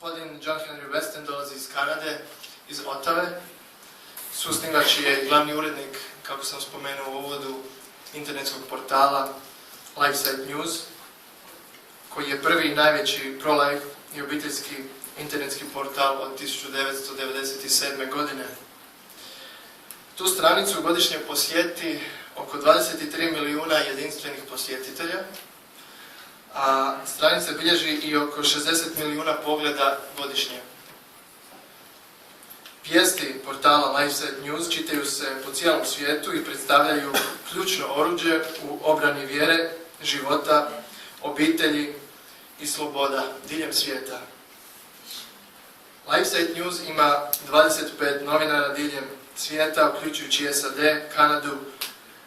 Gospodin John Henry Westen dolazi iz Kanade, iz Otave. Susnivač je glavni urednik, kako sam spomenuo u uvodu, internetskog portala Lifesite News, koji je prvi i najveći pro-life i obiteljski internetski portal od 1997. godine. Tu stranicu godišnje posjeti oko 23 milijuna jedinstvenih posjetitelja, a stranica bilježi i oko 60 milijuna pogleda godišnje. Vijesti portala Lifesite News čitaju se po cijelom svijetu i predstavljaju ključno oruđe u obrani vjere, života, obitelji i sloboda diljem svijeta. Lifesite News ima 25 novinara diljem svijeta, uključujući SAD, Kanadu,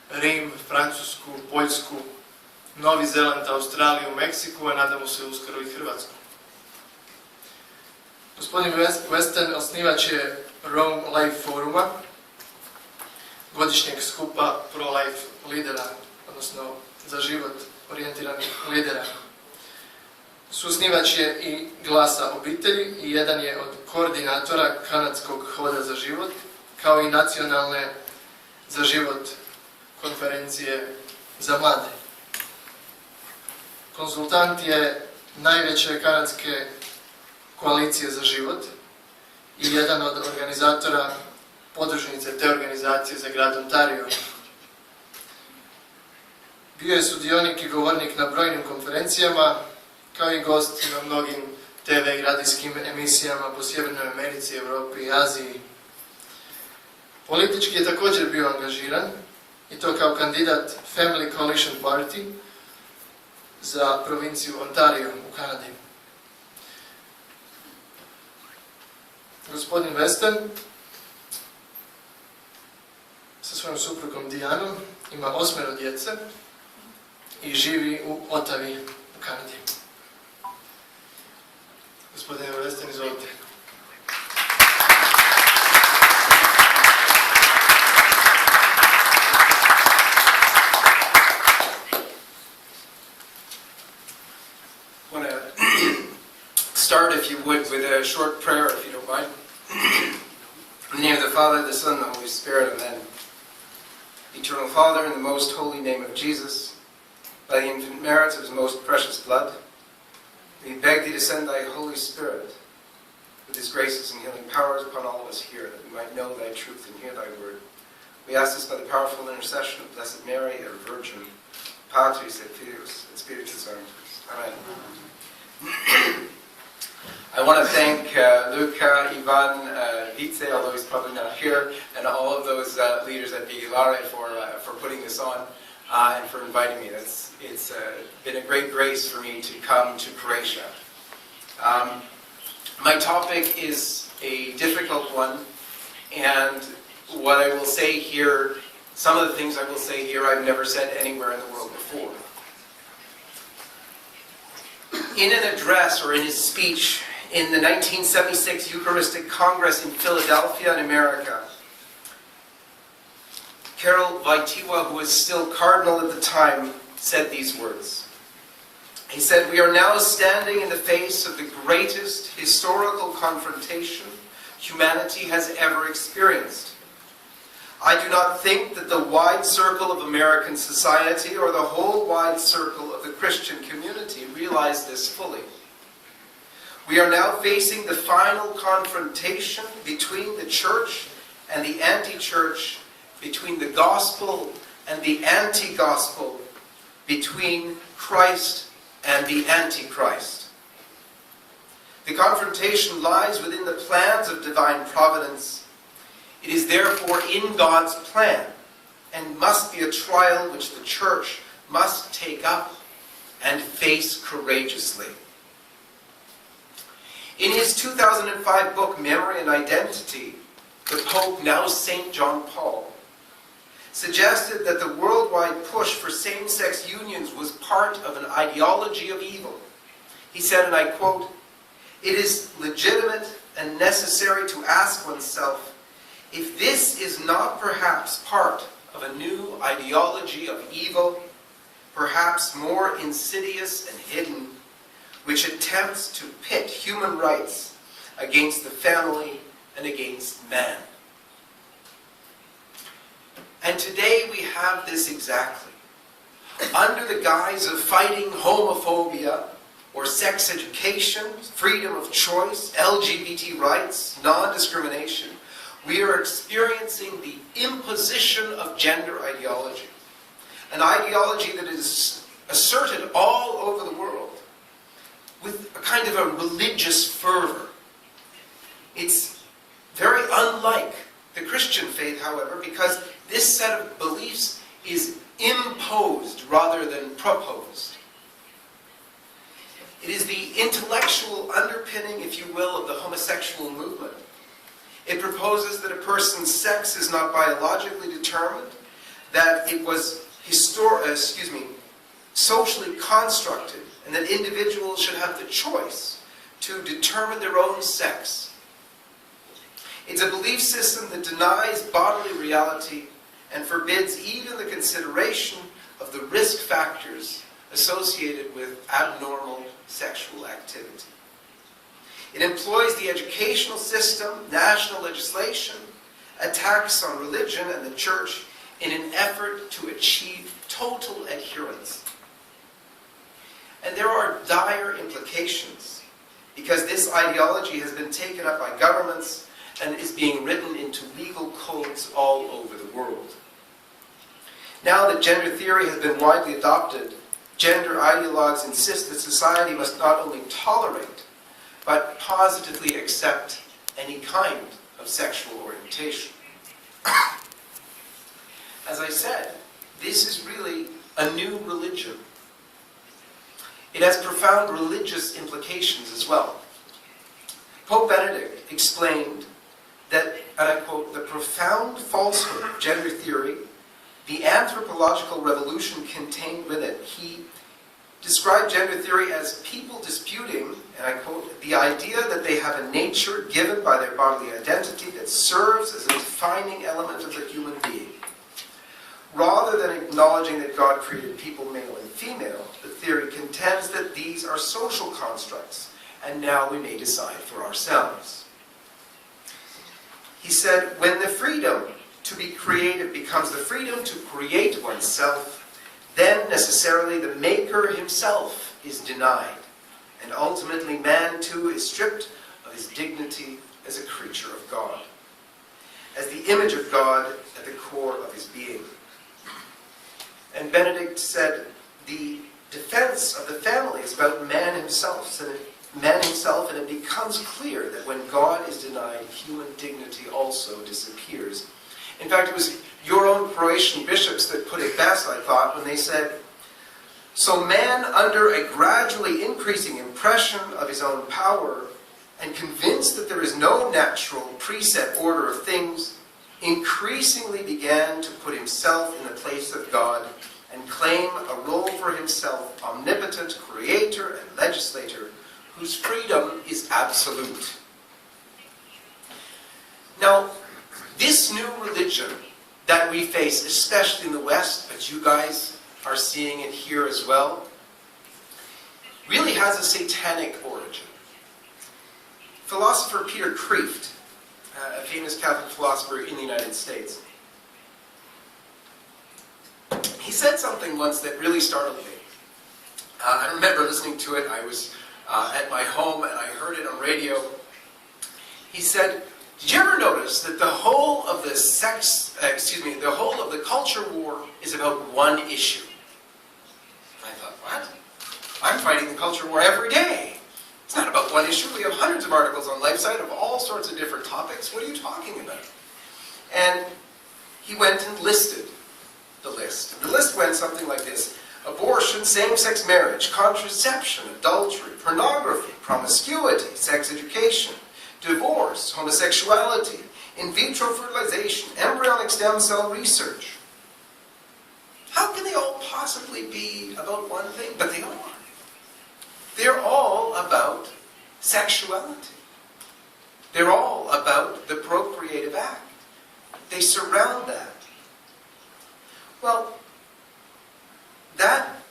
Rim, Francusku, Poljsku, Novi Zeland, Australiju, Meksiku, a nadamo se uskoro i Hrvatsku. Gospodin Westen osnivač je Rome Life foruma, godišnjeg skupa pro-life lidera, odnosno za život orijentiranih lidera. Susnivač je i Glasa obitelji i jedan je od koordinatora Kanadskog hoda za život, kao i nacionalne za život konferencije za mlade. Konzultant je najveće kanadske koalicije za život i jedan od organizatora podružnice te organizacije za grad Ontario. Bio je sudionik i govornik na brojnim konferencijama, kao i gost na mnogim TV i radijskim emisijama po Sjevernoj Americi, Europi i Aziji. Politički je također bio angažiran, i to kao kandidat Family Coalition Party za provinciju Ontario u Kanadi. Gospodin Westen sa svojom suprugom Dijanom ima 8 djece i živi u Otavi u Kanadi. Gospodine Westen, izvolite. Start, if you would, with a short prayer, if you don't mind. In the name of the Father, the Son, and the Holy Spirit, amen. Eternal Father, in the most holy name of Jesus, by the infinite merits of his most precious blood, we beg thee to send thy Holy Spirit with his graces and healing powers upon all of us here, that we might know thy truth and hear thy word. We ask this by the powerful intercession of Blessed Mary, ever Virgin, Patris et Filius et Spiritus Sanctus. Amen. I want to thank Luca, Ivan, Vice, although he's probably not here, and all of those leaders at Vigilare for putting this on and for inviting me. It's been a great grace for me to come to Croatia. My topic is a difficult one, and what I will say here, some of the things I will say here I've never said anywhere in the world before. In an address, or in his speech, in the 1976 Eucharistic Congress in Philadelphia in America, Karol Wojtyła, who was still cardinal at the time, said these words. He said, "We are now standing in the face of the greatest historical confrontation humanity has ever experienced. I do not think that the wide circle of American society or the whole wide circle of the Christian community realize this fully. We are now facing the final confrontation between the church and the anti-church, between the gospel and the anti-gospel, between Christ and the antichrist. The confrontation lies within the plans of divine providence. It is therefore in God's plan and must be a trial which the church must take up and face courageously." In his 2005 book, Memory and Identity, the Pope, now St. John Paul, suggested that the worldwide push for same-sex unions was part of an ideology of evil. He said, and I quote, "It is legitimate and necessary to ask oneself if this is not perhaps part of a new ideology of evil, perhaps more insidious and hidden, which attempts to pit human rights against the family and against man. And today we have this exactly. Under the guise of fighting homophobia or sex education, freedom of choice, LGBT rights, non-discrimination, we are experiencing the imposition of gender ideology. An ideology that is asserted all over the world with a kind of a religious fervor. It's very unlike the Christian faith, however, because this set of beliefs is imposed rather than proposed. It is the intellectual underpinning, if you will, of the homosexual movement. It proposes that a person's sex is not biologically determined, that it was socially constructed, and that individuals should have the choice to determine their own sex. It's a belief system that denies bodily reality and forbids even the consideration of the risk factors associated with abnormal sexual activity. It employs the educational system, national legislation, attacks on religion and the church in an effort to achieve total adherence. And there are dire implications because this ideology has been taken up by governments and is being written into legal codes all over the world. Now that gender theory has been widely adopted, gender ideologues insist that society must not only tolerate, but positively accept any kind of sexual orientation. As I said, this is really a new religion. It has profound religious implications as well. Pope Benedict explained that, and I quote, "the profound falsehood of gender theory, the anthropological revolution contained within it." He described gender theory as people disputing, and I quote, "the idea that they have a nature given by their bodily identity that serves as a defining element of the human being. Rather than acknowledging that God created people male and female, the theory contends that these are social constructs, and now we may decide for ourselves." He said, "when the freedom to be creative becomes the freedom to create oneself, then necessarily the maker himself is denied, and ultimately man too is stripped of his dignity as a creature of God, as the image of God at the core of his being." And Benedict said, the defense of the family is about man himself, and it becomes clear that when God is denied, human dignity also disappears. In fact, it was your own Croatian bishops that put it best, I thought, when they said, "So man, under a gradually increasing impression of his own power, and convinced that there is no natural preset order of things, increasingly began to put himself in the place of God and claim a role for himself, omnipotent creator and legislator, whose freedom is absolute." Now, this new religion that we face, especially in the West, but you guys are seeing it here as well, really has a satanic origin. Philosopher Peter Kreeft, a famous Catholic philosopher in the United States, he said something once that really startled me. I remember listening to it. I was at my home and I heard it on radio. He said, "Did you ever notice that the whole of the culture war is about one issue?" I thought, what? I'm fighting the culture war every day. It's not about one issue. We have hundreds of articles on LifeSite of all sorts of different topics. What are you talking about? And he went and listed the list. And the list went something like this: abortion, same-sex marriage, contraception, adultery, pornography, promiscuity, sex education, divorce, homosexuality, in vitro fertilization, embryonic stem cell research. How can they all possibly be about one thing? But they are. They're all about sexuality. They're all about the procreative act. They surround that. Well, that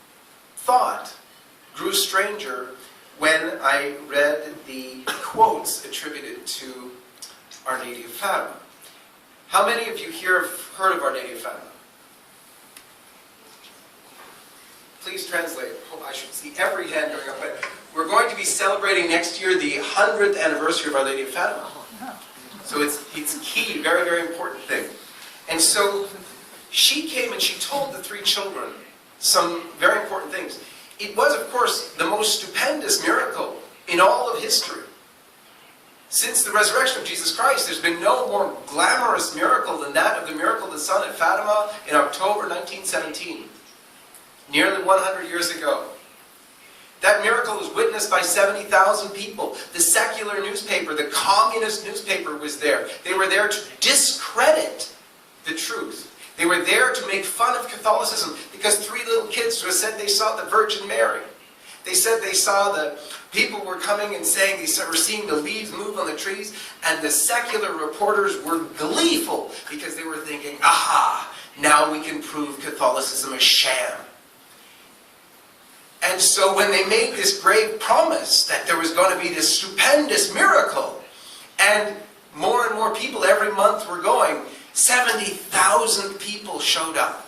thought grew stranger when I read the quotes attributed to Our Lady of Fatima. How many of you here have heard of Our Lady of Fatima? Please translate. Oh, I should see every hand going up. But we're going to be celebrating next year the 100th anniversary of Our Lady of Fatima. So it's key, very, very important thing. And so she came and she told the three children some very important things. It was, of course, the most stupendous miracle in all of history. Since the resurrection of Jesus Christ, there's been no more glamorous miracle than that of the miracle of the sun at Fatima in October 1917, nearly 100 years ago. That miracle was witnessed by 70,000 people. The secular newspaper, the communist newspaper was there. They were there to discredit the truth. They were there to make fun of Catholicism because three little kids said they saw the Virgin Mary. They said they saw the people were coming and saying they were seeing the leaves move on the trees, and the secular reporters were gleeful because they were thinking, aha, now we can prove Catholicism a sham. And so when they made this grave promise that there was going to be this stupendous miracle, and more people every month were going, 70,000 people showed up.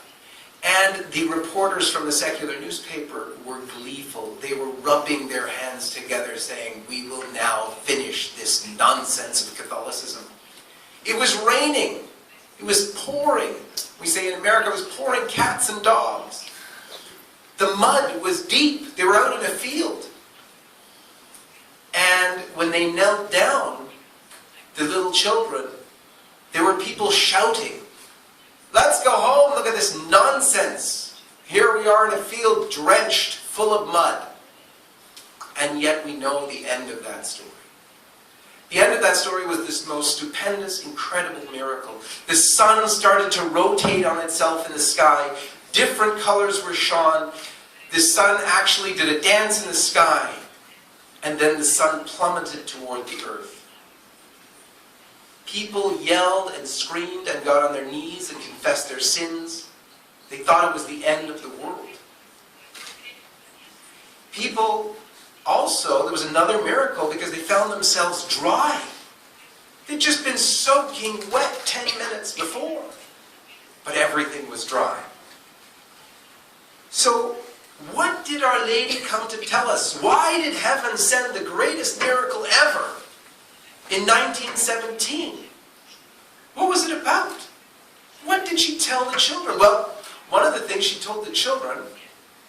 And the reporters from the secular newspaper were gleeful. They were rubbing their hands together saying, we will now finish this nonsense of Catholicism. It was raining. It was pouring. We say in America it was pouring cats and dogs. The mud was deep. They were out in a field. And when they knelt down, the little children, there were people shouting, let's go home, look at this nonsense. Here we are in a field drenched, full of mud. And yet we know the end of that story. The end of that story was this most stupendous, incredible miracle. The sun started to rotate on itself in the sky. Different colors were shone. The sun actually did a dance in the sky. And then the sun plummeted toward the earth. People yelled and screamed and got on their knees and confessed their sins. They thought it was the end of the world. People also, there was another miracle because they found themselves dry. They'd just been soaking wet 10 minutes before. But everything was dry. So, what did Our Lady come to tell us? Why did heaven send the greatest miracle ever in 1917? What was it about? What did she tell the children? Well, one of the things she told the children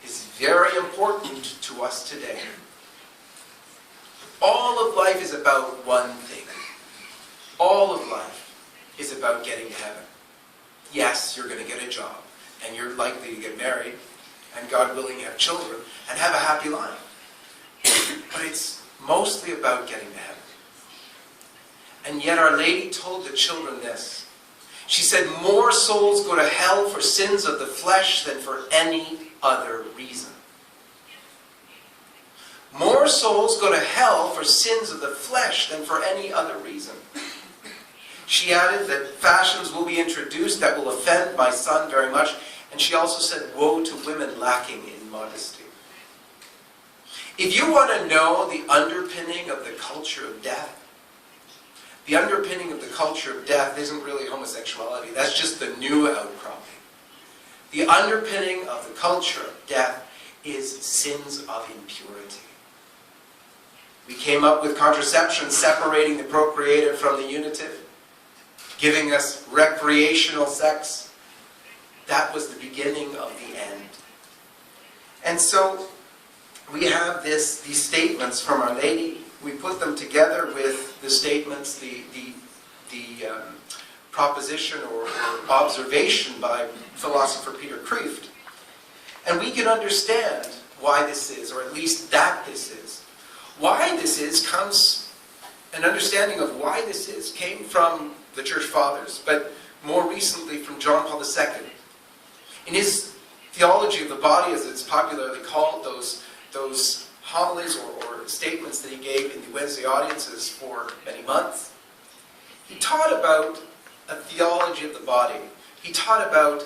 is very important to us today. All of life is about one thing. All of life is about getting to heaven. Yes, you're going to get a job, and you're likely to get married, and God willing, have children, and have a happy life. But it's mostly about getting to heaven. And yet Our Lady told the children this. She said, more souls go to hell for sins of the flesh than for any other reason. More souls go to hell for sins of the flesh than for any other reason. She added that fashions will be introduced that will offend my son very much. And she also said, woe to women lacking in modesty. If you want to know the underpinning of the culture of death, the underpinning of the culture of death isn't really homosexuality. That's just the new outcropping. The underpinning of the culture of death is sins of impurity. We came up with contraception, separating the procreative from the unitive, giving us recreational sex. That was the beginning of the end. And so we have these statements from Our Lady. We put them together with the statements, the proposition or observation by philosopher Peter Kreeft. And we can understand why this is, or at least that this is. Why this is comes, an understanding of why this is came from the Church Fathers, but more recently from John Paul II. In his theology of the body, as it's popularly called, those homilies or statements that he gave in the Wednesday audiences for many months, he taught about a theology of the body. He taught about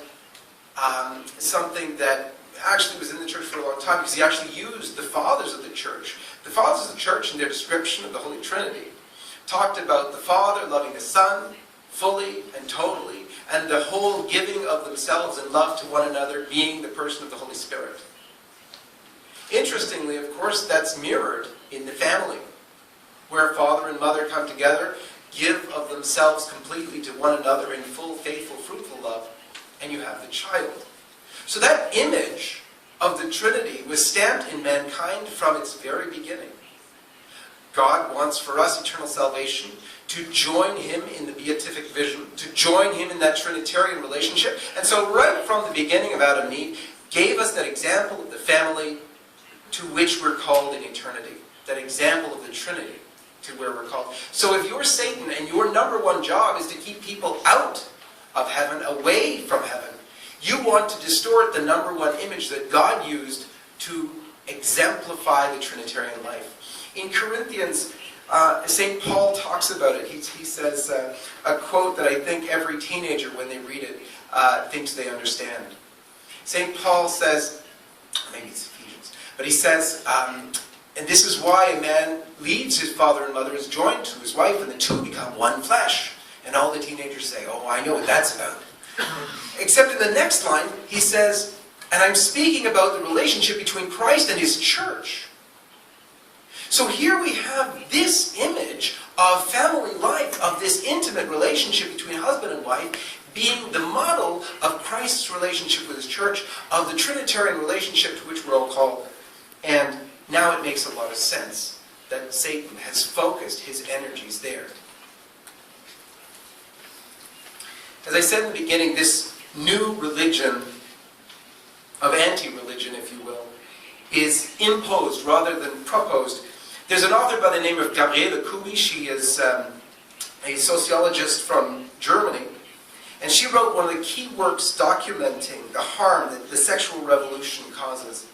something that actually was in the church for a long time because he actually used the fathers of the church. The fathers of the church, in their description of the Holy Trinity, talked about the Father loving the Son fully and totally, and the whole giving of themselves in love to one another being the person of the Holy Spirit. Interestingly, of course, that's mirrored in the family, where father and mother come together, give of themselves completely to one another in full, faithful, fruitful love, and you have the child. So that image of the Trinity was stamped in mankind from its very beginning. God wants for us eternal salvation, to join him in the beatific vision, to join him in that Trinitarian relationship. And so right from the beginning of Adam and Eve, gave us that example of the family to which we're called in eternity. That example of the Trinity to where we're called. So if you're Satan and your number one job is to keep people out of heaven, away from heaven, you want to distort the number one image that God used to exemplify the Trinitarian life. In Corinthians, St. Paul talks about it. He says a quote that I think every teenager, when they read it, thinks they understand. St. Paul says, maybe it's Ephesians, but he says, and this is why a man leaves his father and mother, is joined to his wife, and the two become one flesh. And all the teenagers say, oh, I know what that's about. Except in the next line, he says, and I'm speaking about the relationship between Christ and his church. So here we have this image of family life, of this intimate relationship between husband and wife, being the model of Christ's relationship with his church, of the Trinitarian relationship to which we're all called. And now it makes a lot of sense that Satan has focused his energies there. As I said in the beginning, this new religion, of anti-religion, if you will, is imposed rather than proposed. There's an author by the name of Gabriele Kubi. She is a sociologist from Germany. And she wrote one of the key works documenting the harm that the sexual revolution causes.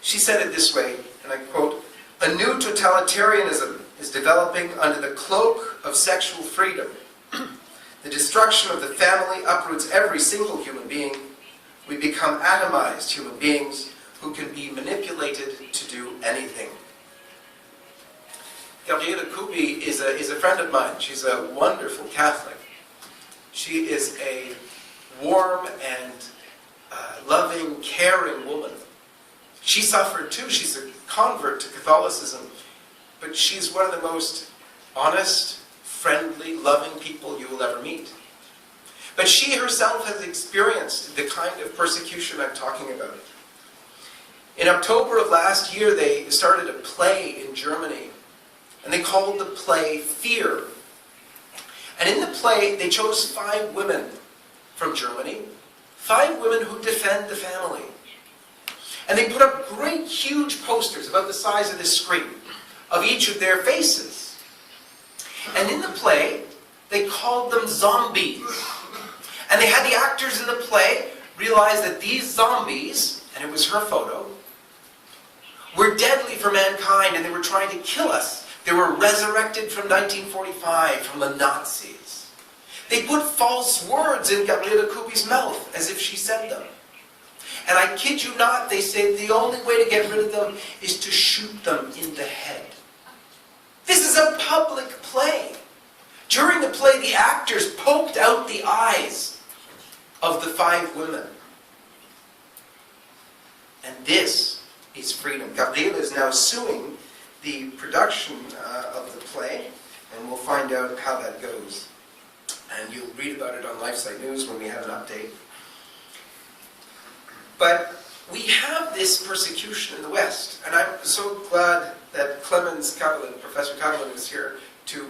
She said it this way, and I quote, "A new totalitarianism is developing under the cloak of sexual freedom. The destruction of the family uproots every single human being. We become atomized human beings who can be manipulated to do anything." Gabriele Kubi is a friend of mine. She's a wonderful Catholic. She is a warm and loving, caring woman. She suffered too. She's a convert to Catholicism. But she's one of the most honest, friendly, loving people you will ever meet. But she herself has experienced the kind of persecution I'm talking about. In October of last year, they started a play in Germany. And they called the play Fear. And in the play, they chose 5 women from Germany. 5 women who defend the family. And they put up great, huge posters about the size of this screen of each of their faces. And in the play, they called them zombies. And they had the actors in the play realize that these zombies, and it was her photo, were deadly for mankind and they were trying to kill us. They were resurrected from 1945, from the Nazis. They put false words in Gabriele Kubi's mouth as if she said them. And I kid you not, they say the only way to get rid of them is to shoot them in the head. This is a public play. During the play, the actors poked out the eyes of the 5 women. And this is freedom. Gabriele is now suing the production of the play, and we'll find out how that goes. And you'll read about it on LifeSite News when we have an update. But we have this persecution in the West, and I'm so glad that Clemens Kavelin, Professor Kavelin, is here to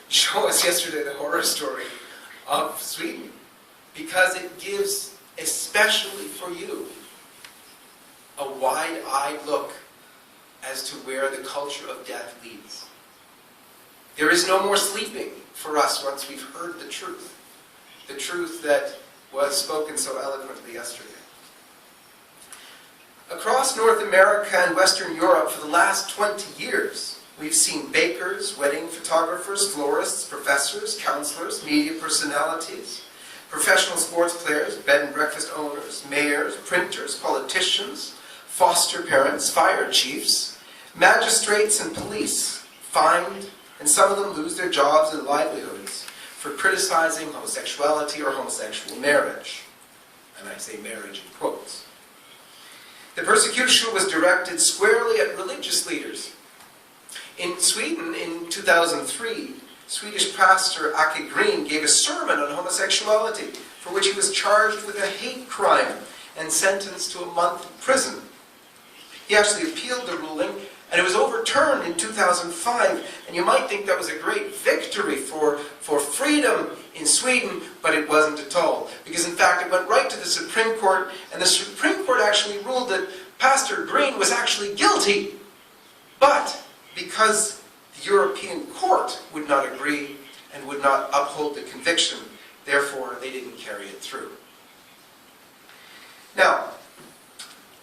show us yesterday the horror story of Sweden, because it gives, especially for you, a wide-eyed look as to where the culture of death leads. There is no more sleeping for us once we've heard the truth that was spoken so eloquently yesterday. Across North America and Western Europe for the last 20 years, we've seen bakers, wedding photographers, florists, professors, counselors, media personalities Professional sports players, bed and breakfast owners, mayors, printers, politicians, foster parents, fire chiefs, magistrates and police fined, and some of them lose their jobs and livelihoods for criticizing homosexuality or homosexual marriage. And I say marriage in quotes. The persecution was directed squarely at religious leaders. In Sweden, in 2003, Swedish pastor Åke Green gave a sermon on homosexuality, for which he was charged with a hate crime and sentenced to a month in prison. He actually appealed the ruling, and it was overturned in 2005, and you might think that was a great victory for freedom in Sweden, but it wasn't at all. Because in fact, it went right to the Supreme Court, and the Supreme Court actually ruled that Pastor Green was actually guilty. But because the European Court would not agree and would not uphold the conviction, therefore they didn't carry it through. Now,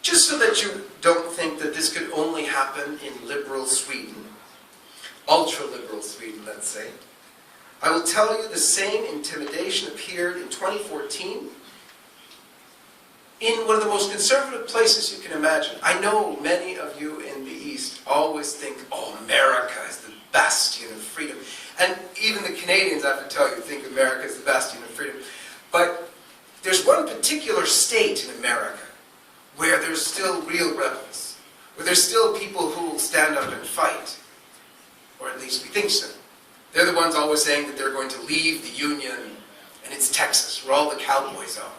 just so that you don't think that this could only happen in liberal Sweden, ultra-liberal Sweden, let's say, I will tell you the same intimidation appeared in 2014 in one of the most conservative places you can imagine. I know many of you in the East always think, oh, America is the bastion of freedom. And even the Canadians, I have to tell you, think America is the bastion of freedom. But there's one particular state in America where there's still real rebels, where there's still people who will stand up and fight, or at least we think so. They're the ones always saying that they're going to leave the Union, and it's Texas, where all the cowboys are.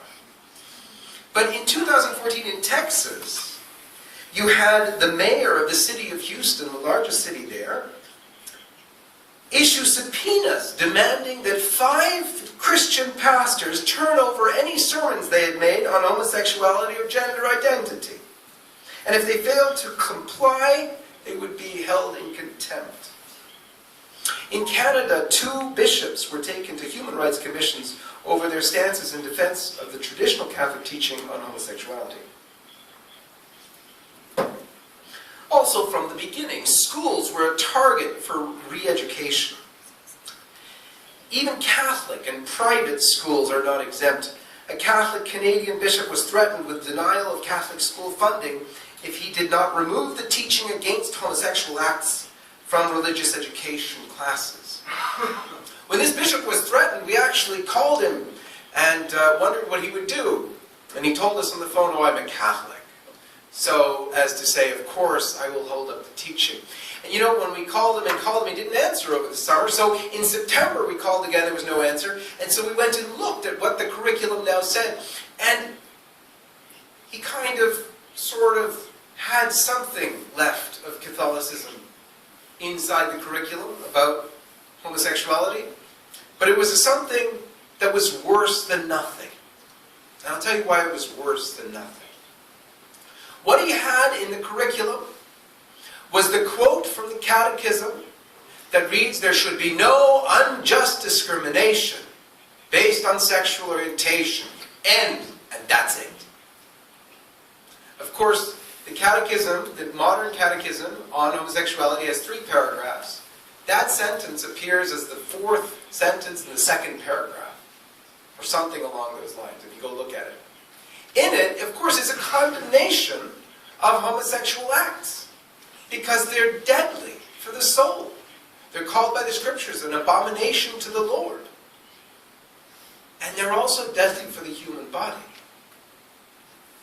But in 2014 in Texas, you had the mayor of the city of Houston, the largest city there, issue subpoenas demanding that 5 Christian pastors turn over any sermons they had made on homosexuality or gender identity. And if they failed to comply, they would be held in contempt. In Canada, 2 bishops were taken to human rights commissions over their stances in defense of the traditional Catholic teaching on homosexuality. Also, from the beginning, schools were a target for re-education. Even Catholic and private schools are not exempt. A Catholic Canadian bishop was threatened with denial of Catholic school funding if he did not remove the teaching against homosexual acts from religious education classes. When this bishop was threatened, we actually called him and wondered what he would do. And he told us on the phone, oh, I'm a Catholic. So, as to say, of course, I will hold up the teaching. And you know, when we called him, he didn't answer over the summer. So in September we called again, there was no answer. And so we went and looked at what the curriculum now said. And he kind of, sort of, had something left of Catholicism inside the curriculum about homosexuality. But it was something that was worse than nothing. And I'll tell you why it was worse than nothing. What he had in the curriculum was the quote from the Catechism that reads, there should be no unjust discrimination based on sexual orientation. End. And that's it. Of course, the Catechism, the modern Catechism on homosexuality has 3 paragraphs. That sentence appears as the 4th sentence in the 2nd paragraph, or something along those lines, if you go look at it. In it, of course, is a condemnation of homosexual acts, because they're deadly for the soul. They're called by the Scriptures an abomination to the Lord. And they're also deadly for the human body.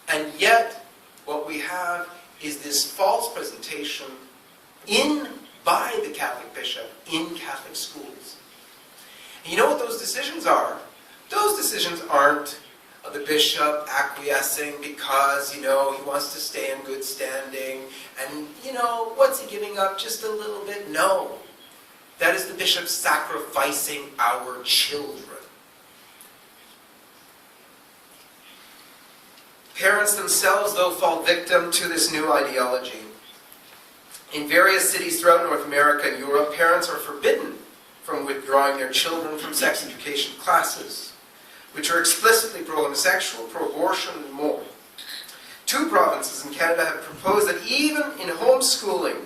And yet, what we have is this false presentation by the Catholic bishop in Catholic schools. And you know what those decisions are? Those decisions aren't the bishop acquiescing because, he wants to stay in good standing, and, what's he giving up? Just a little bit? No. That is the bishop sacrificing our children. Parents themselves, though, fall victim to this new ideology. In various cities throughout North America and Europe, parents are forbidden from withdrawing their children from sex education classes, which are explicitly pro-homosexual, pro-abortion, and more. 2 provinces in Canada have proposed that even in homeschooling,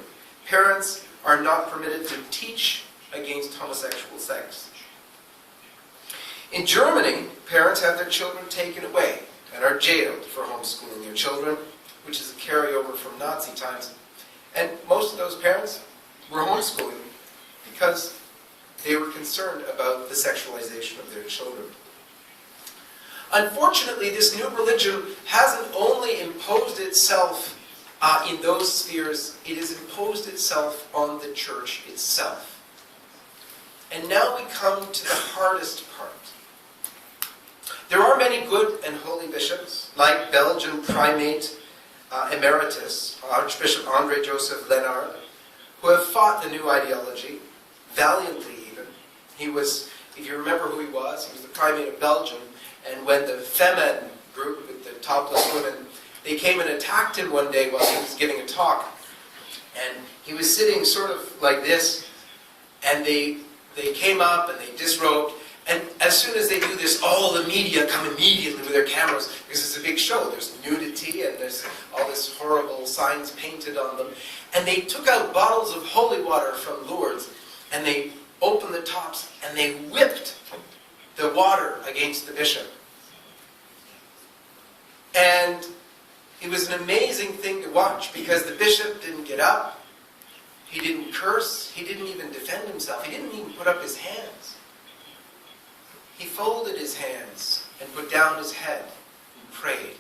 parents are not permitted to teach against homosexual sex. In Germany, parents have their children taken away and are jailed for homeschooling their children, which is a carryover from Nazi times. And most of those parents were homeschooling because they were concerned about the sexualization of their children. Unfortunately, this new religion hasn't only imposed itself in those spheres, it has imposed itself on the church itself. And now we come to the hardest part. There are many good and holy bishops, like Belgian Primate Emeritus, Archbishop André Joseph Lenard, who have fought the new ideology, valiantly even. He was, if you remember who he was the Primate of Belgium, and when the Femen group, with the topless women, they came and attacked him one day while he was giving a talk, and he was sitting sort of like this, and they came up and they disrobed, and as soon as they do this, all the media come immediately with their cameras, because it's a big show. There's nudity and there's all this horrible signs painted on them. And they took out bottles of holy water from Lourdes, and they opened the tops, and they whipped the water against the bishop. And it was an amazing thing to watch, because the bishop didn't get up, he didn't curse, he didn't even defend himself, he didn't even put up his hands. He folded his hands and put down his head and prayed.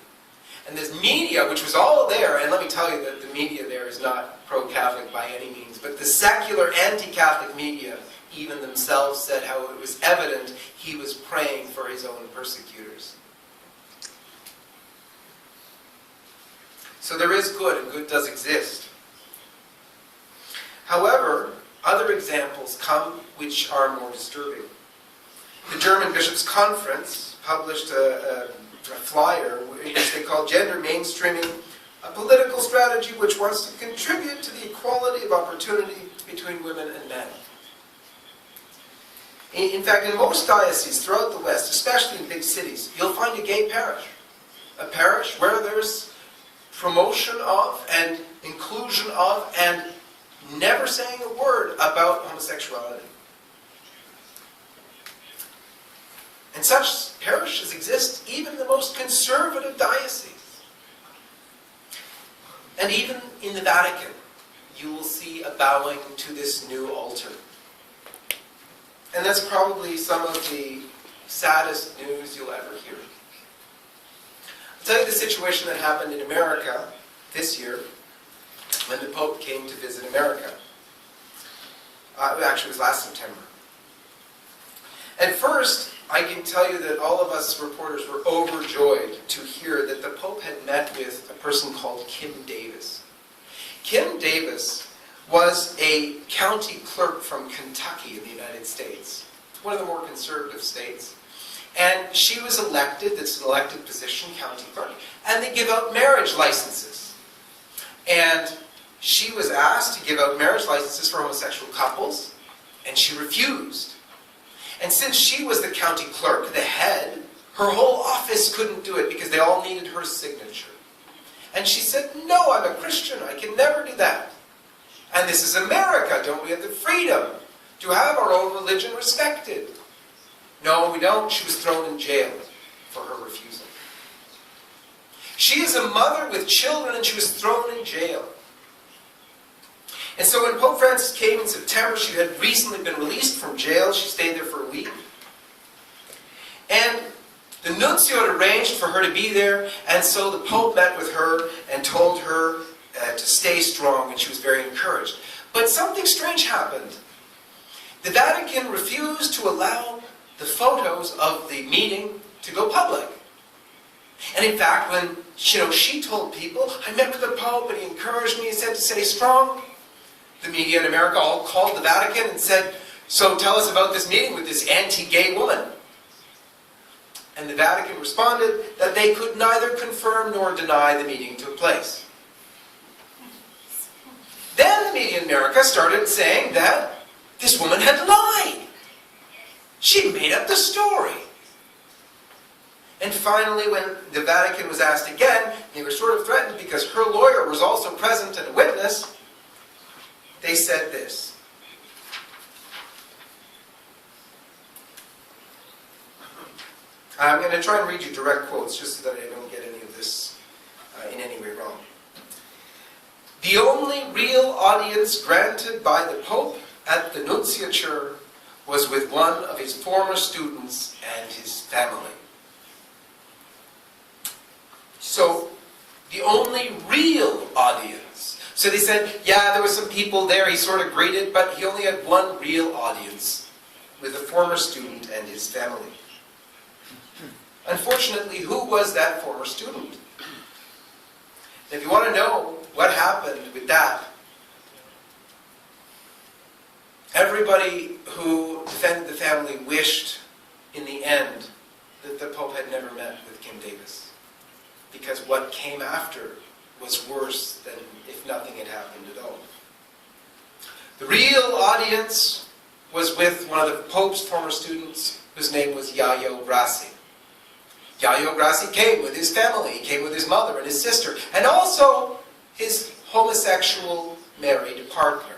And this media, which was all there, and let me tell you that the media there is not pro-Catholic by any means, but the secular anti-Catholic media even themselves said how it was evident he was praying for his own persecutors. So there is good, and good does exist. However, other examples come which are more disturbing. The German Bishops' Conference published a flyer which they call Gender Mainstreaming, a political strategy which wants to contribute to the equality of opportunity between women and men. In fact, in most dioceses throughout the West, especially in big cities, you'll find a gay parish. A parish where there's promotion of and inclusion of and never saying a word about homosexuality. And such parishes exist even in the most conservative dioceses. And even in the Vatican, you will see a bowing to this new altar. And that's probably some of the saddest news you'll ever hear. I'll tell you the situation that happened in America this year when the Pope came to visit America. Actually, it was last September. At first, I can tell you that all of us reporters were overjoyed to hear that the Pope had met with a person called Kim Davis. Kim Davis was a county clerk from Kentucky in the United States, one of the more conservative states. And she was elected, it's an elected position, county clerk, and they give out marriage licenses. And she was asked to give out marriage licenses for homosexual couples, and she refused. And since she was the county clerk, the head, her whole office couldn't do it because they all needed her signature. And she said, "No, I'm a Christian, I can never do that. And this is America, don't we have the freedom to have our own religion respected?" No, we don't. She was thrown in jail for her refusal. She is a mother with children, and she was thrown in jail. And so when Pope Francis came in September, she had recently been released from jail. She stayed there for a week. And the nuncio had arranged for her to be there, and so the Pope met with her and told her to stay strong, and she was very encouraged. But something strange happened. The Vatican refused to allow the photos of the meeting to go public. And in fact, when she told people, "I met with the Pope and he encouraged me, he said to stay strong," the media in America all called the Vatican and said, "So tell us about this meeting with this anti-gay woman." And the Vatican responded that they could neither confirm nor deny the meeting took place. Then the media in America started saying that this woman had lied. She made up the story. And finally, when the Vatican was asked again, they were sort of threatened because her lawyer was also present and a witness, they said this: I'm going to try and read you direct quotes just so that I don't get any of this in any way wrong. The only real audience granted by the Pope at the nunciature was with one of his former students and his family. So, the only real audience. So they said, yeah, there were some people there he sort of greeted, but he only had one real audience with a former student and his family. Unfortunately, who was that former student? If you want to know what happened with that, everybody who defended the family wished, in the end, that the Pope had never met with Kim Davis. Because what came after was worse than if nothing had happened at all. The real audience was with one of the Pope's former students, whose name was Yayo Grassi. Yayo Grassi came with his family, he came with his mother and his sister, and also his homosexual married partner.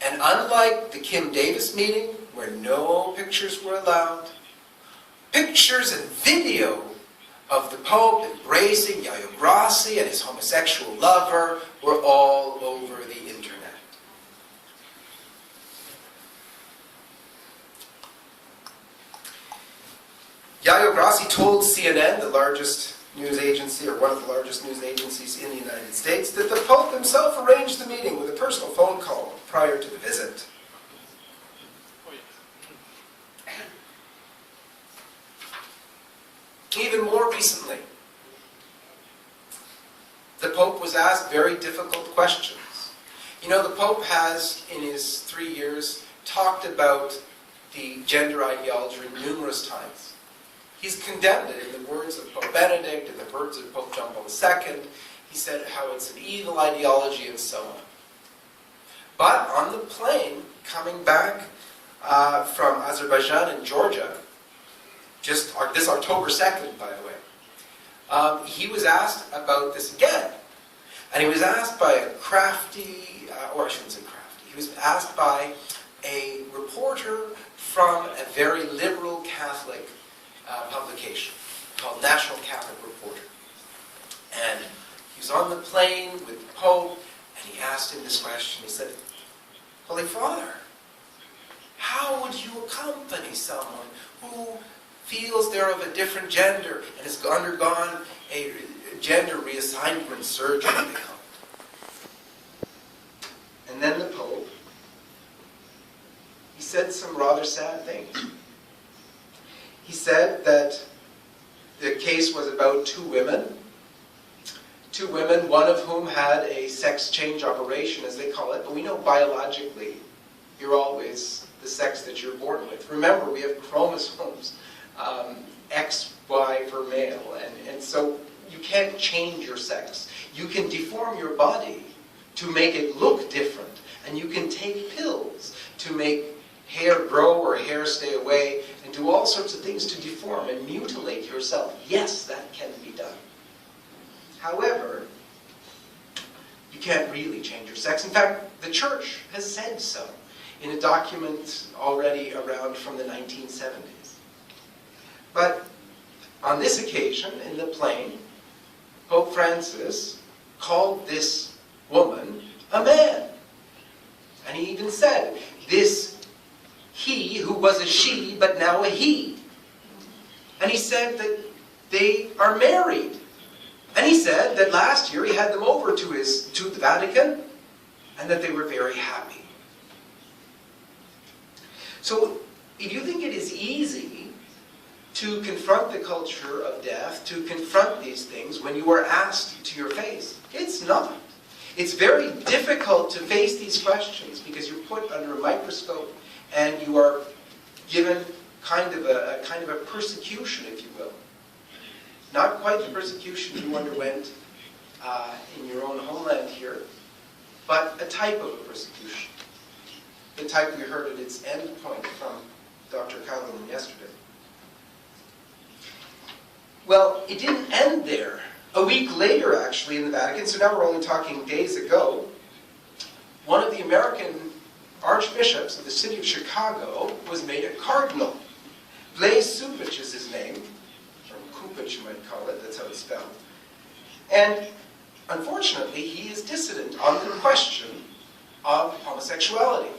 And unlike the Kim Davis meeting, where no pictures were allowed, pictures and video of the Pope embracing Yayo Grassi and his homosexual lover were all over the internet. Yayo Grassi told CNN, the largest news agency, or one of the largest news agencies in the United States, that the Pope himself arranged the meeting with a personal phone call prior to the visit. Even more recently, the Pope was asked very difficult questions. You know, the Pope has, in his 3 years, talked about the gender ideology numerous times. He's condemned it in the words of Pope Benedict, in the words of Pope John Paul II. He said how it's an evil ideology and so on. But on the plane, coming back from Azerbaijan and Georgia, just this October 2nd, by the way, he was asked about this again. And he was asked by a crafty, or I shouldn't say crafty, he was asked by a reporter from a very liberal Catholic publication called National Catholic Reporter. And he was on the plane with the Pope, and he asked him this question. He said, "Holy Father, how would you accompany someone who feels they're of a different gender and has undergone a gender reassignment surgery?" And then the Pope, he said some rather sad things. He said that the case was about two women, one of whom had a sex change operation, as they call it, but we know biologically you're always the sex that you're born with. Remember, we have chromosomes, X, Y for male, and so you can't change your sex. You can deform your body to make it look different, and you can take pills to make hair grow or hair stay away, and do all sorts of things to deform and mutilate yourself. Yes, that can be done. However, you can't really change your sex. In fact, the Church has said so in a document already around from the 1970s. But on this occasion, in the plane, Pope Francis called this woman a man. And he even said, this he who was a she, but now a he. And he said that they are married. And he said that last year he had them over to the Vatican, and that they were very happy. So, if you think it is easy to confront the culture of death, to confront these things when you are asked to your face, it's not. It's very difficult to face these questions because you're put under a microscope and you are given kind of a persecution, if you will. Not quite the persecution you underwent in your own homeland here, but a type of a persecution. The type we heard at its end point from Dr. Calvin yesterday. Well, it didn't end there. A week later, actually, in the Vatican, so now we're only talking days ago, one of the American archbishops of the city of Chicago was made a cardinal. Blaise Supic is his name, or Kupic you might call it, that's how it's spelled. And unfortunately, he is dissident on the question of homosexuality.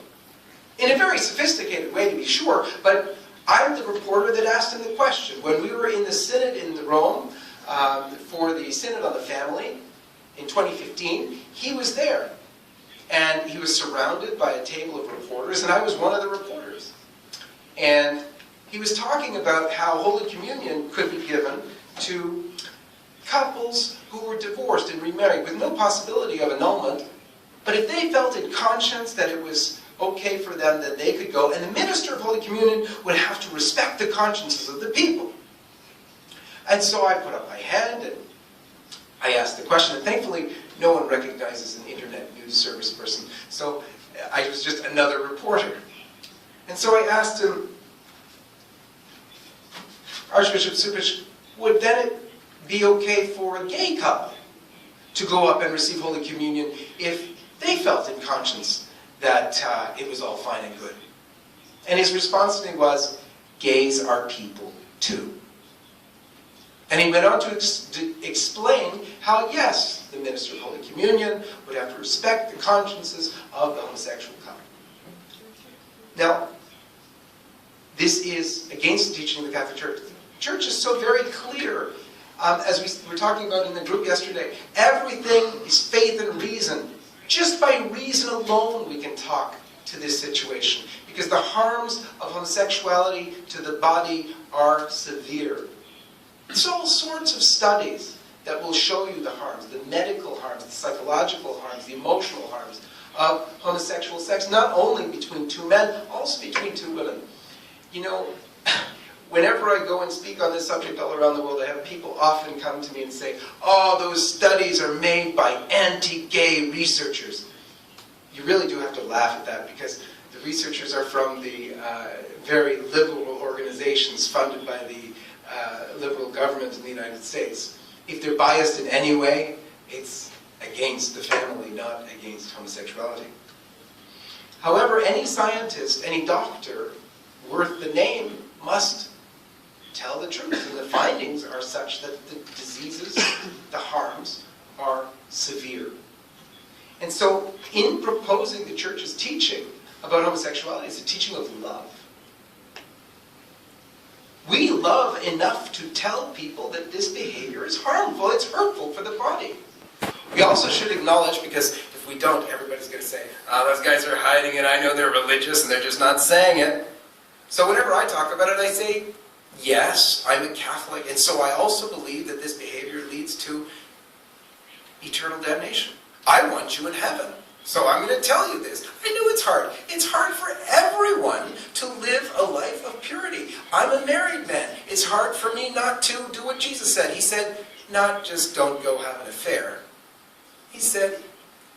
In a very sophisticated way, to be sure, but I'm the reporter that asked him the question. When we were in the Synod in Rome, for the Synod on the Family, in 2015, he was there. And he was surrounded by a table of reporters, and I was one of the reporters. And he was talking about how Holy Communion could be given to couples who were divorced and remarried with no possibility of annulment, but if they felt in conscience that it was okay for them, that they could go, and the minister of Holy Communion would have to respect the consciences of the people. And so I put up my hand and I asked the question, and thankfully no one recognizes an internet news service person, so I was just another reporter. And so I asked him, Archbishop Supic, would then it be okay for a gay couple to go up and receive Holy Communion if they felt in conscience that it was all fine and good? And his response to me was, gays are people too. And he went on to explain how, yes, the minister of Holy Communion would have to respect the consciences of the homosexual couple. Now, this is against the teaching of the Catholic Church. The Church is so very clear, as we were talking about in the group yesterday, everything is faith and reason. Just by reason alone we can talk to this situation, because the harms of homosexuality to the body are severe. There's all sorts of studies that will show you the harms, the medical harms, the psychological harms, the emotional harms of homosexual sex, not only between two men, also between two women. You know, whenever I go and speak on this subject all around the world, I have people often come to me and say, oh, those studies are made by anti-gay researchers. You really do have to laugh at that, because the researchers are from the very liberal organizations funded by the liberal government in the United States. If they're biased in any way, it's against the family, not against homosexuality. However, any scientist, any doctor worth the name must tell the truth, and the findings are such that the diseases, the harms, are severe. And so, in proposing the Church's teaching about homosexuality, it's a teaching of love. We love enough to tell people that this behavior is harmful, it's hurtful for the body. We also should acknowledge, because if we don't, everybody's going to say, oh, those guys are hiding it, I know they're religious and they're just not saying it. So whenever I talk about it, I say, yes, I'm a Catholic, and so I also believe that this behavior leads to eternal damnation. I want you in heaven. So I'm going to tell you this. I know it's hard. It's hard for everyone to live a life of purity. I'm a married man. It's hard for me not to do what Jesus said. He said, not just don't go have an affair. He said,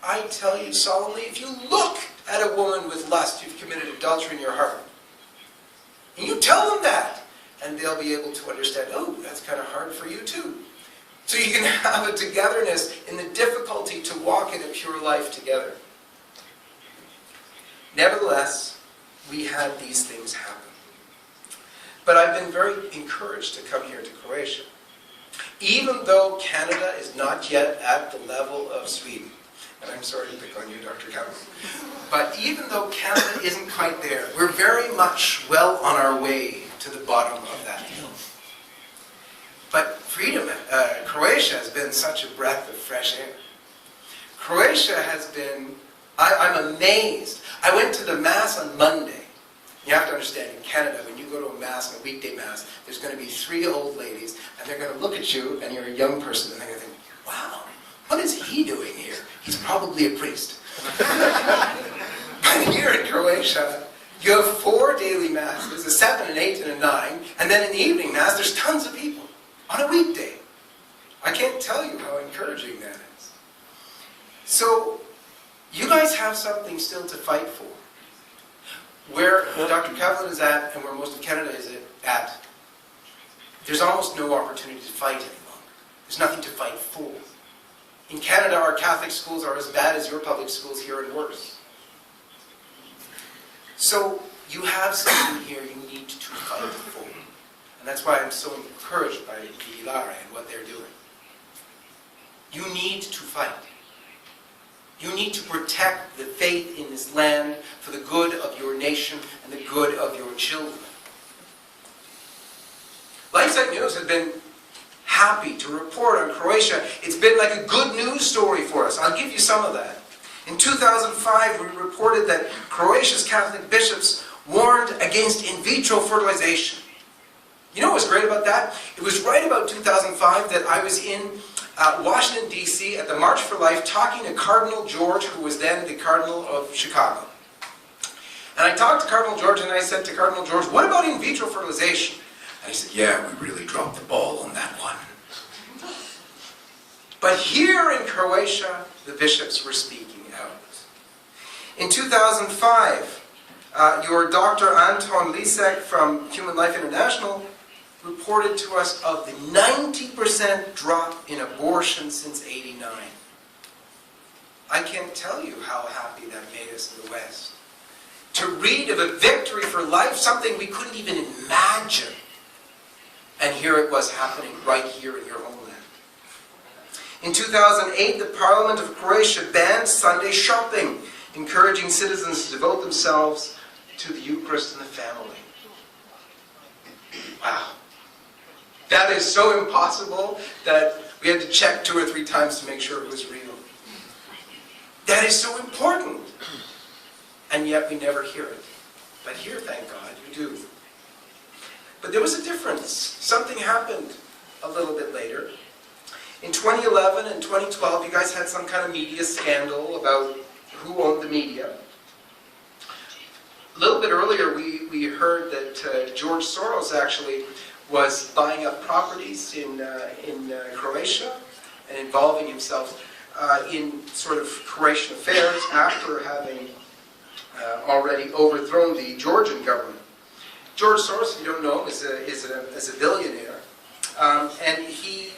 I tell you solemnly, if you look at a woman with lust, you've committed adultery in your heart. And you tell them that, and they'll be able to understand, oh, that's kind of hard for you too. So you can have a togetherness in the difficulty to walk in a pure life together. Nevertheless, we had these things happen. But I've been very encouraged to come here to Croatia. Even though Canada is not yet at the level of Sweden, and I'm sorry to pick on you, Dr. Cameron, but even though Canada isn't quite there, we're very much well on our way to the bottom of that hill. But freedom, Croatia has been such a breath of fresh air. Croatia has been, I'm amazed. I went to the Mass on Monday. You have to understand, in Canada, when you go to a Mass, a weekday Mass, there's going to be 3 old ladies, and they're going to look at you, and you're a young person, and they're going to think, wow, what is he doing here? He's probably a priest. But here in Croatia, you have 4 daily Masses, a 7, an 8, and a 9, and then in the evening Mass, there's tons of people on a weekday. I can't tell you how encouraging that is. So, you guys have something still to fight for. Where Dr. Kavlin is at, and where most of Canada is at, there's almost no opportunity to fight any longer. There's nothing to fight for. In Canada, our Catholic schools are as bad as your public schools here and worse. So, you have something here you need to fight for. And that's why I'm so encouraged by Vidovic and what they're doing. You need to fight. You need to protect the faith in this land for the good of your nation and the good of your children. LifeSite News has been happy to report on Croatia. It's been like a good news story for us. I'll give you some of that. In 2005, we reported that Croatia's Catholic bishops warned against in vitro fertilization. You know what was great about that? It was right about 2005 that I was in Washington, D.C. at the March for Life talking to Cardinal George, who was then the Cardinal of Chicago. And I talked to Cardinal George and I said to Cardinal George, what about in vitro fertilization? And he said, yeah, we really dropped the ball on that one. But here in Croatia, the bishops were speaking out. In 2005, your Dr. Anton Lisek from Human Life International reported to us of the 90% drop in abortion since '89. I can't tell you how happy that made us in the West. To read of a victory for life, something we couldn't even imagine. And here it was happening right here in your homeland. In 2008, the Parliament of Croatia banned Sunday shopping, encouraging citizens to devote themselves to the Eucharist and the family. Wow. That is so impossible that we had to check 2 or 3 times to make sure it was real. That is so important. And yet we never hear it. But here, thank God, you do. But there was a difference. Something happened a little bit later. In 2011 and 2012, you guys had some kind of media scandal about who owned the media. A little bit earlier, we heard that George Soros actually was buying up properties in Croatia and involving himself in sort of Croatian affairs after having already overthrown the Georgian government. George Soros, if you don't know him, is a billionaire, and he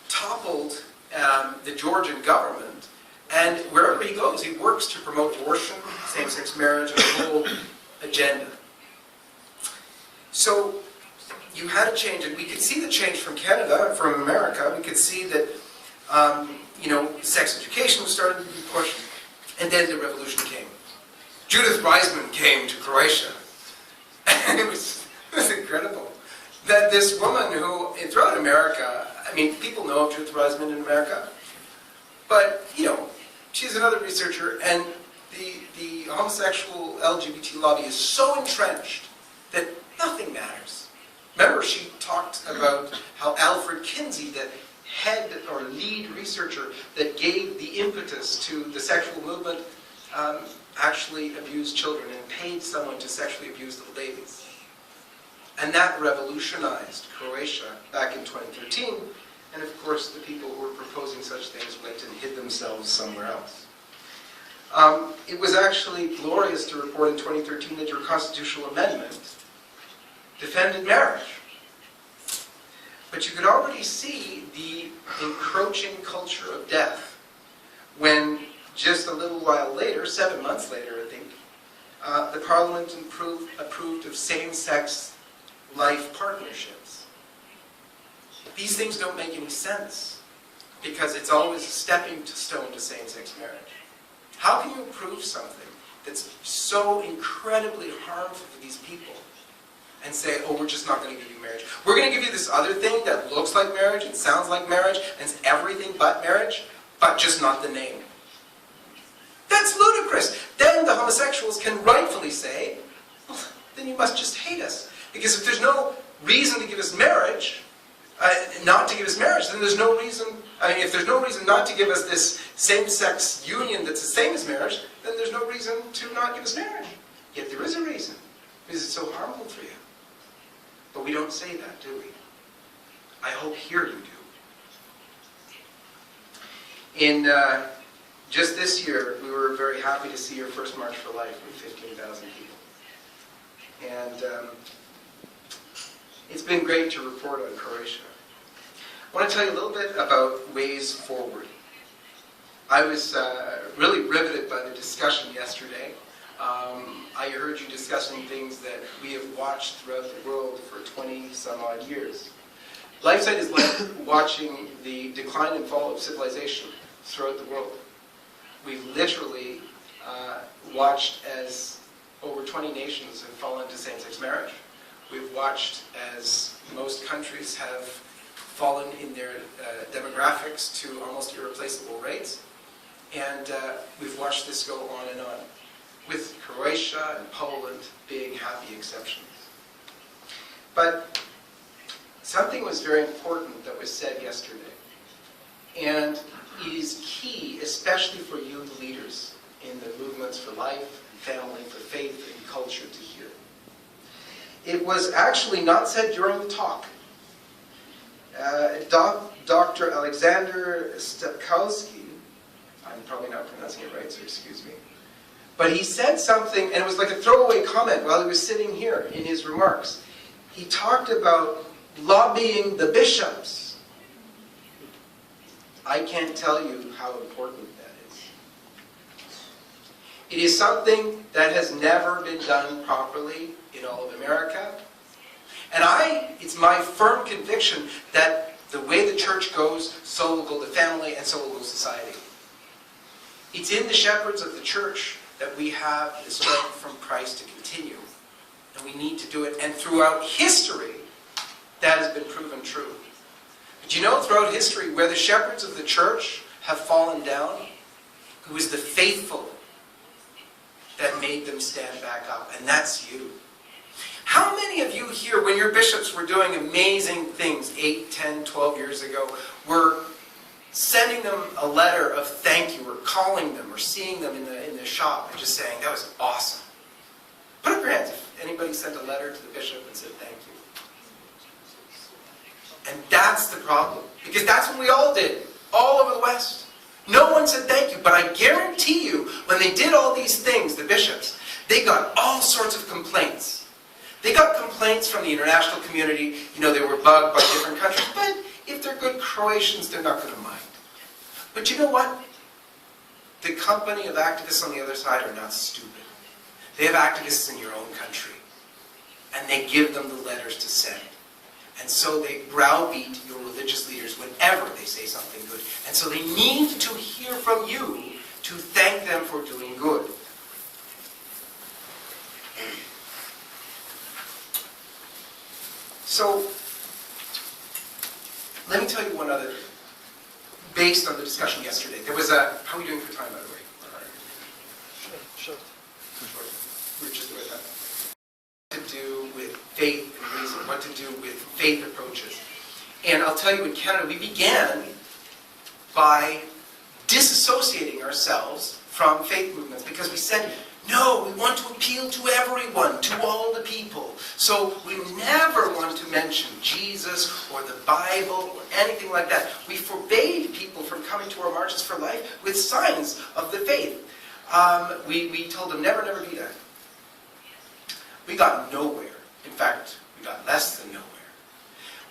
toppled the Georgian government, and wherever he goes, he works to promote abortion, same-sex marriage, and the whole agenda. So you had a change, and we could see the change from Canada, from America. We could see that, sex education was starting to be pushed, and then the revolution came. Judith Reisman came to Croatia, and it was incredible. That this woman who, throughout America, I mean, people know of Judith Reisman in America, but, she's another researcher, and the homosexual LGBT lobby is so entrenched that nothing matters. Remember, she talked about how Alfred Kinsey, the head or lead researcher that gave the impetus to the sexual movement, actually abused children and paid someone to sexually abuse little babies. And that revolutionized Croatia back in 2013. And of course, the people who were proposing such things went and hid themselves somewhere else. It was actually glorious to report in 2013 that your constitutional amendment defended marriage. But you could already see the encroaching culture of death when just a little while later, 7 months later I think, the Parliament approved of same-sex life partnerships. These things don't make any sense because it's always a stepping stone to same-sex marriage. How can you approve something that's so incredibly harmful for these people and say, oh, we're just not going to give you marriage. We're going to give you this other thing that looks like marriage and sounds like marriage and is everything but marriage, but just not the name. That's ludicrous. Then the homosexuals can rightfully say, well, then you must just hate us. Because if there's no reason to give us marriage, not to give us marriage, then there's no reason, if there's no reason not to give us this same-sex union that's the same as marriage, then there's no reason to not give us marriage. Yet there is a reason, because it's so harmful for you. But we don't say that, do we? I hope here you do. In just this year, we were very happy to see your first March for Life with 15,000 people. And it's been great to report on Croatia. I want to tell you a little bit about ways forward. I was really riveted by the discussion yesterday I heard you discussing things that we have watched throughout the world for 20 some odd years. LifeSite is like watching the decline and fall of civilization throughout the world. We've literally watched as over 20 nations have fallen into same-sex marriage. We've watched as most countries have fallen in their demographics to almost irreplaceable rates. And we've watched this go on and on, with Croatia and Poland being happy exceptions. But something was very important that was said yesterday. And it is key, especially for youth leaders in the movements for life, family, for faith, and culture to hear. It was actually not said during the talk. Dr. Alexander Stepkowski, I'm probably not pronouncing it right, so excuse me, but he said something, and it was like a throwaway comment while he was sitting here in his remarks. He talked about lobbying the bishops. I can't tell you how important that is. It is something that has never been done properly in all of America. And it's my firm conviction that the way the church goes, so will go the family, and so will go society. It's in the shepherds of the church that we have the strength from Christ to continue. And we need to do it. And throughout history, that has been proven true. But you know, throughout history, where the shepherds of the church have fallen down, it was the faithful that made them stand back up. And that's you. How many of you here, when your bishops were doing amazing things 8, 10, 12 years ago, were sending them a letter of thank you, or calling them, or seeing them in the shop and just saying, that was awesome? Put up your hands if anybody sent a letter to the bishop and said thank you. And that's the problem. Because that's what we all did, all over the West. No one said thank you, but I guarantee you, when they did all these things, the bishops, they got all sorts of complaints. They got complaints from the international community. You know, they were bugged by different countries. But if they're good Croatians, they're not going to mind. But you know what? The company of activists on the other side are not stupid. They have activists in your own country. And they give them the letters to send. And so they browbeat your religious leaders whenever they say something good. And so they need to hear from you to thank them for doing good. So, let me tell you one other thing. Based on the discussion yesterday, there was a... How are we doing for time, by the way? Sure. We're just doing that. What to do with faith and reason, what to do with faith approaches. And I'll tell you, in Canada, we began by disassociating ourselves from faith movements because we said, no, we want to appeal to everyone, to all the people. So we never want to mention Jesus or the Bible or anything like that. We forbade people from coming to our marches for life with signs of the faith. We told them, never do that. We got nowhere. In fact, we got less than nowhere.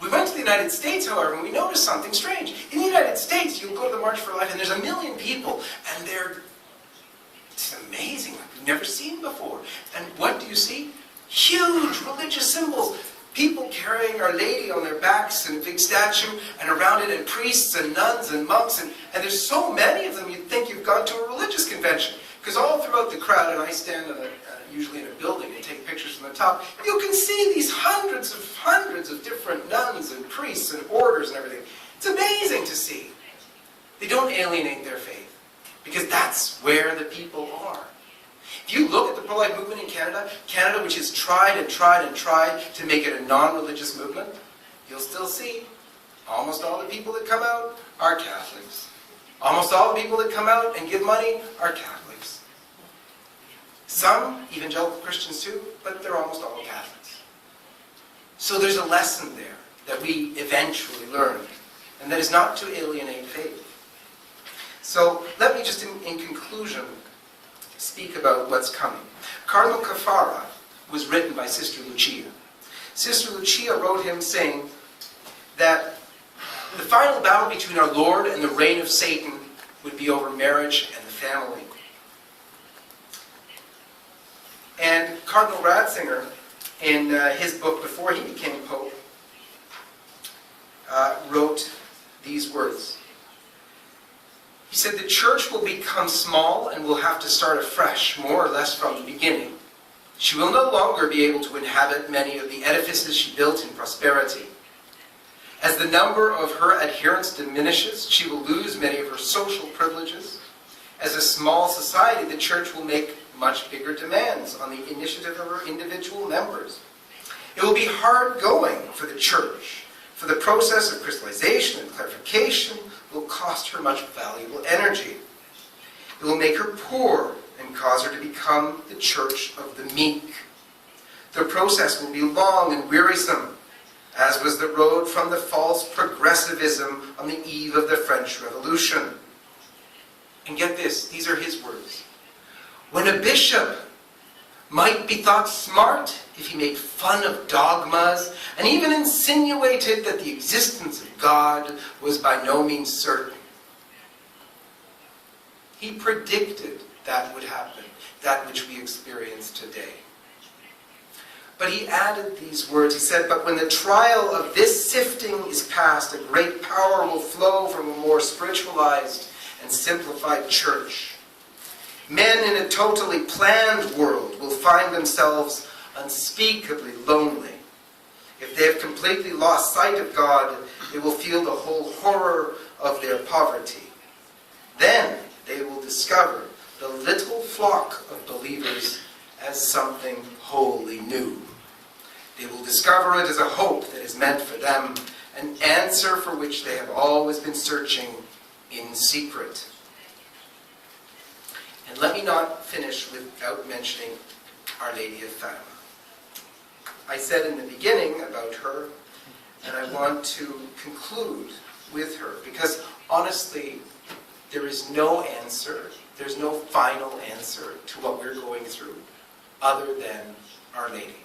We went to the United States, however, and we noticed something strange. In the United States, you'll go to the March for Life, and there's 1 million people, and it's amazing, like we've never seen before. And what do you see? Huge religious symbols. People carrying Our Lady on their backs and a big statue, and around it, and priests and nuns and monks, and there's so many of them you'd think you've gone to a religious convention. Because all throughout the crowd, and I stand usually in a building and take pictures from the top, you can see these hundreds of different nuns and priests and orders and everything. It's amazing to see. They don't alienate their faith, because that's where the people are. If you look at the pro-life movement in Canada, which has tried to make it a non-religious movement, you'll still see almost all the people that come out are Catholics. Almost all the people that come out and give money are Catholics. Some evangelical Christians too, but they're almost all Catholics. So there's a lesson there that we eventually learn, and that is not to alienate faith. So let me just, in conclusion, speak about what's coming. Cardinal Caffarra was written by Sister Lucia. Sister Lucia wrote him saying that the final battle between our Lord and the reign of Satan would be over marriage and the family. And Cardinal Ratzinger, in his book before he became Pope, wrote these words. He said, "The church will become small and will have to start afresh, more or less from the beginning. She will no longer be able to inhabit many of the edifices she built in prosperity. As the number of her adherents diminishes, she will lose many of her social privileges. As a small society, the church will make much bigger demands on the initiative of her individual members. It will be hard going for the church, for the process of crystallization and clarification will cost her much valuable energy. It will make her poor and cause her to become the church of the meek. The process will be long and wearisome, as was the road from the false progressivism on the eve of the French Revolution." And get this, these are his words. "When a bishop might be thought smart if he made fun of dogmas and even insinuated that the existence of God was by no means certain." He predicted that would happen, that which we experience today. But he added these words. He said, "But when the trial of this sifting is past, a great power will flow from a more spiritualized and simplified church. Men in a totally planned world will find themselves unspeakably lonely. If they have completely lost sight of God, they will feel the whole horror of their poverty. Then they will discover the little flock of believers as something wholly new. They will discover it as a hope that is meant for them, an answer for which they have always been searching in secret." And let me not finish without mentioning Our Lady of Fatima. I said in the beginning about her, and I want to conclude with her, because honestly, there is no answer, there's no final answer to what we're going through other than Our Lady.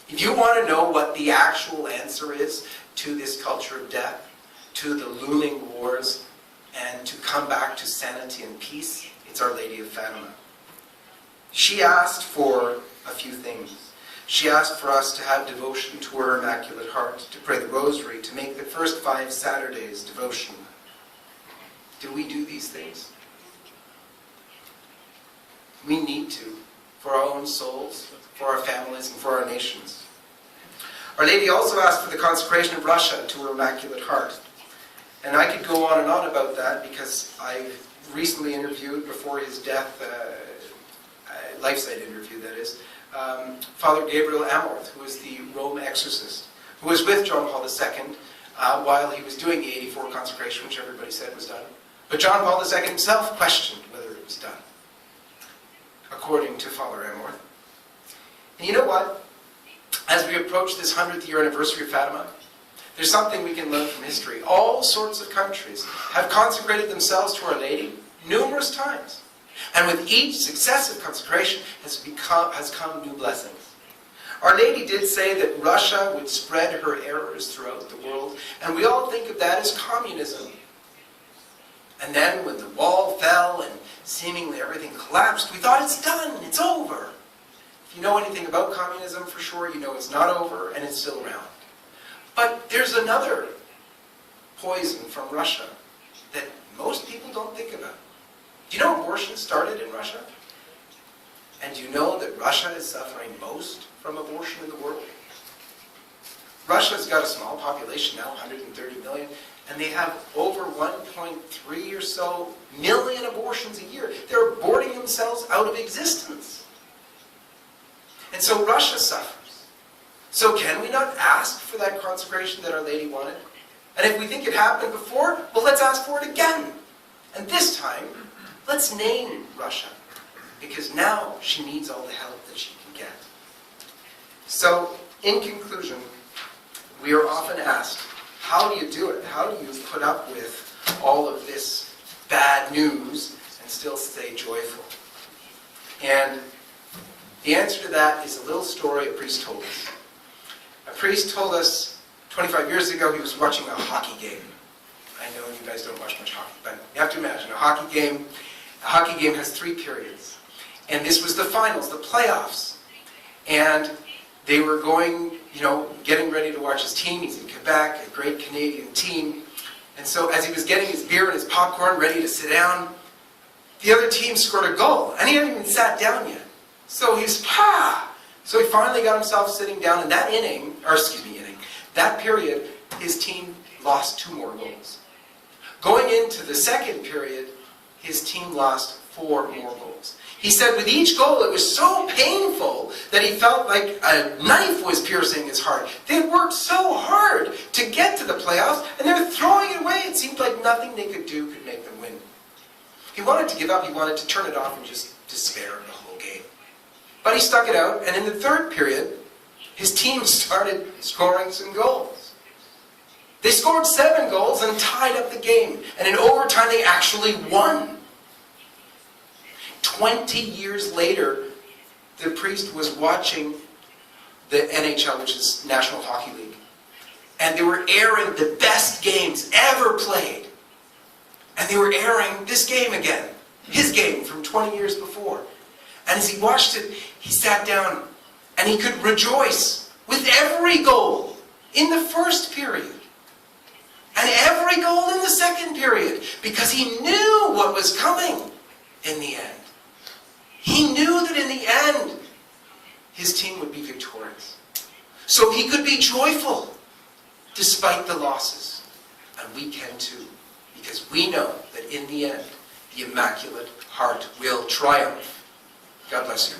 If you want to know what the actual answer is to this culture of death, to the looming wars, and to come back to sanity and peace, it's Our Lady of Fatima. She asked for a few things. She asked for us to have devotion to her Immaculate Heart, to pray the Rosary, to make the first 5 Saturdays devotion. Do we do these things? We need to, for our own souls, for our families, and for our nations. Our Lady also asked for the consecration of Russia to her Immaculate Heart. And I could go on and on about that because I recently interviewed, before his death, life-site interview that is, Father Gabriel Amorth, who was the Rome exorcist, who was with John Paul II while he was doing the 84 consecration, which everybody said was done. But John Paul II himself questioned whether it was done, according to Father Amorth. And you know what? As we approach this 100th year anniversary of Fatima, there's something we can learn from history. All sorts of countries have consecrated themselves to Our Lady numerous times. And with each successive consecration has come new blessings. Our Lady did say that Russia would spread her errors throughout the world, and we all think of that as communism. And then when the wall fell and seemingly everything collapsed, we thought it's done, it's over. If you know anything about communism, for sure, you know it's not over and it's still around. But there's another poison from Russia that most people don't think about. Do you know abortion started in Russia? And do you know that Russia is suffering most from abortion in the world? Russia's got a small population now, 130 million, and they have over 1.3 or so million abortions a year. They're aborting themselves out of existence. And so Russia suffers. So can we not ask for that consecration that Our Lady wanted? And if we think it happened before, well, let's ask for it again. And this time, let's name Russia, because now she needs all the help that she can get. So, in conclusion, we are often asked, how do you do it? How do you put up with all of this bad news and still stay joyful? And the answer to that is a little story a priest told us. A priest told us 25 years ago he was watching a hockey game. I know you guys don't watch much hockey, but you have to imagine a hockey game has 3 periods. And this was the finals, the playoffs. And they were going, getting ready to watch his team. He's in Quebec, a great Canadian team. And so as he was getting his beer and his popcorn ready to sit down, the other team scored a goal. And he hadn't even sat down yet. So he's, So he finally got himself sitting down. In that that period, his team lost 2 more goals. Going into the second period, his team lost 4 more goals. He said with each goal, it was so painful that he felt like a knife was piercing his heart. They had worked so hard to get to the playoffs, and they were throwing it away. It seemed like nothing they could do could make them win. He wanted to give up. He wanted to turn it off and just despair of the whole game. But he stuck it out, and in the third period, his team started scoring some goals. They scored 7 goals and tied up the game. And in overtime, they actually won. 20 years later, the priest was watching the NHL, which is National Hockey League. And they were airing the best games ever played. And they were airing this game again. His game from 20 years before. And as he watched it, he sat down and he could rejoice with every goal in the first period. And every goal in the second period. Because he knew what was coming in the end. He knew that in the end, his team would be victorious. So he could be joyful despite the losses. And we can too. Because we know that in the end, the Immaculate Heart will triumph. God bless you.